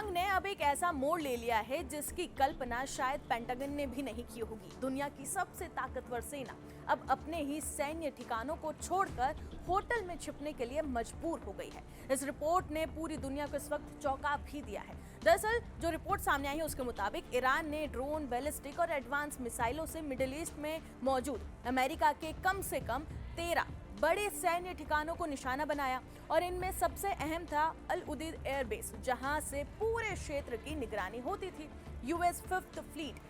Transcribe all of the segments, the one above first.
जंग ने अब एक ऐसा मोड़ ले लिया है जिसकी कल्पना शायद पेंटागन ने भी नहीं की होगी। दुनिया की सबसे ताकतवर सेना अब अपने ही सैन्य ठिकानों को छोड़कर होटल में छिपने के लिए मजबूर हो गई है। इस रिपोर्ट ने पूरी दुनिया को इस वक्त चौंका भी दिया है। दरअसल जो रिपोर्ट सामने आई है उसके मुताबिक ईरान ने ड्रोन, बैलिस्टिक और एडवांस मिसाइलों से मिडिल ईस्ट में मौजूद अमेरिका के कम से कम 13 बड़े सैन्य ठिकानों को निशाना बनाया और इनमें सबसे अहम था अल उदीद एयरबेस, जहां से पूरे क्षेत्र की निगरानी होती थी। यूएस 5th फ्लीट,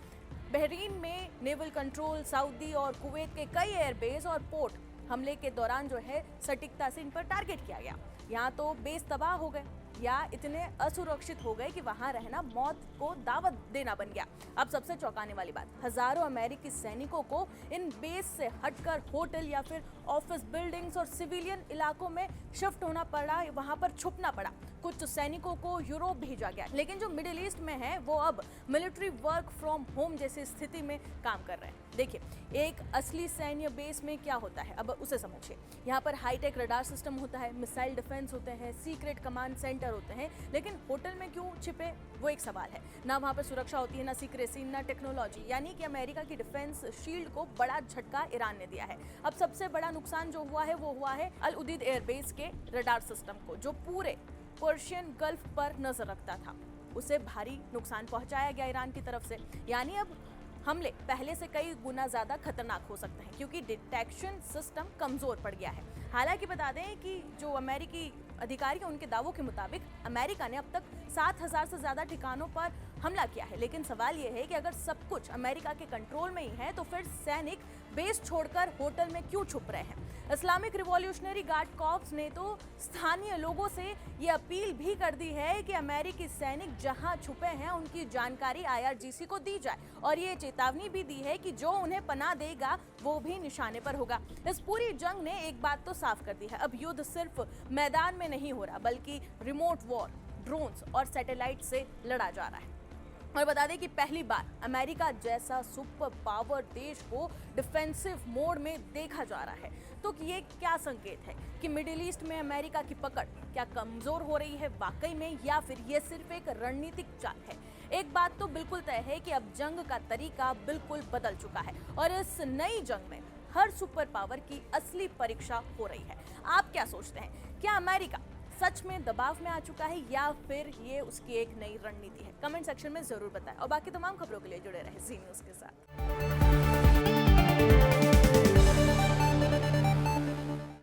बहरीन में नेवल कंट्रोल, सऊदी और कुवैत के कई एयरबेस और पोर्ट हमले के दौरान जो है सटीकता से इन पर टारगेट किया गया। यहाँ तो बेस तबाह हो गए या इतने असुरक्षित हो गए कि वहां रहना मौत को दावत देना बन गया। अब सबसे चौंकाने वाली बात, हजारों अमेरिकी सैनिकों को इन बेस से हटकर होटल या फिर ऑफिस बिल्डिंग्स और सिविलियन इलाकों में शिफ्ट होना पड़ा, वहां पर छुपना पड़ा। कुछ सैनिकों को यूरोप भेजा गया, लेकिन जो मिडिल ईस्ट में है वो अब मिलिट्री वर्क फ्रॉम होम जैसी स्थिति में काम कर रहे हैं। देखिए, एक असली सैन्य बेस में क्या होता है, अब उसे समझिए। यहाँ पर हाईटेक रडार सिस्टम होता है, मिसाइल डिफेंस होते हैं, सीक्रेट कमांड सेंटर होते हैं, लेकिन होटल में क्यों छिपे वो एक सवाल है। ना वहाँ पर सुरक्षा होती है, ना सीक्रेसी, ना टेक्नोलॉजी। यानी कि अमेरिका की डिफेंस शील्ड को बड़ा झटका ईरान ने दिया है। अब सबसे बड़ा नुकसान जो हुआ है वो हुआ है अल उदीद एयरबेस के रडार सिस्टम को, जो पूरे पर्शियन गल्फ पर नजर रखता था। उसे भारी नुकसान पहुंचाया गया ईरान की तरफ से। यानी अब हमले पहले से कई गुना ज्यादा खतरनाक हो सकते हैं, क्योंकि डिटेक्शन सिस्टम कमजोर पड़ गया है। हालांकि बता दें कि जो अमेरिकी अधिकारी हैं उनके दावों के मुताबिक अमेरिका ने अब तक 7000 से ज्यादा ठिकानों पर हमला किया है। लेकिन सवाल यह है कि अगर सब कुछ अमेरिका के कंट्रोल में ही है तो फिर सैनिक बेस छोड़कर होटल में क्यों छुप रहे हैं। इस्लामिक रिवॉल्यूशनरी गार्ड कॉर्प्स ने तो स्थानीय लोगों से ये अपील भी कर दी है कि अमेरिकी सैनिक जहां छुपे हैं उनकी जानकारी IRGC को दी जाए, और ये चेतावनी भी दी है कि जो उन्हें पनाह देगा वो भी निशाने पर होगा। इस पूरी जंग ने एक बात तो साफ कर दी है, अब युद्ध सिर्फ मैदान में नहीं हो रहा, बल्कि रिमोट वॉर, ड्रोन्स और सैटेलाइट से लड़ा जा रहा है। और बता दें कि पहली बार अमेरिका जैसा सुपर पावर देश को डिफेंसिव मोड में देखा जा रहा है। तो ये क्या संकेत है कि मिडिल ईस्ट में अमेरिका की पकड़ क्या कमजोर हो रही है वाकई में, या फिर ये सिर्फ एक रणनीतिक चाल है। एक बात तो बिल्कुल तय है कि अब जंग का तरीका बिल्कुल बदल चुका है और इस नई जंग में हर सुपर पावर की असली परीक्षा हो रही है। आप क्या सोचते हैं, क्या अमेरिका सच में दबाव में आ चुका है या फिर ये उसकी एक नई रणनीति है? कमेंट सेक्शन में जरूर बताएं और बाकी तमाम खबरों के लिए जुड़े रहें जी न्यूज़ के साथ।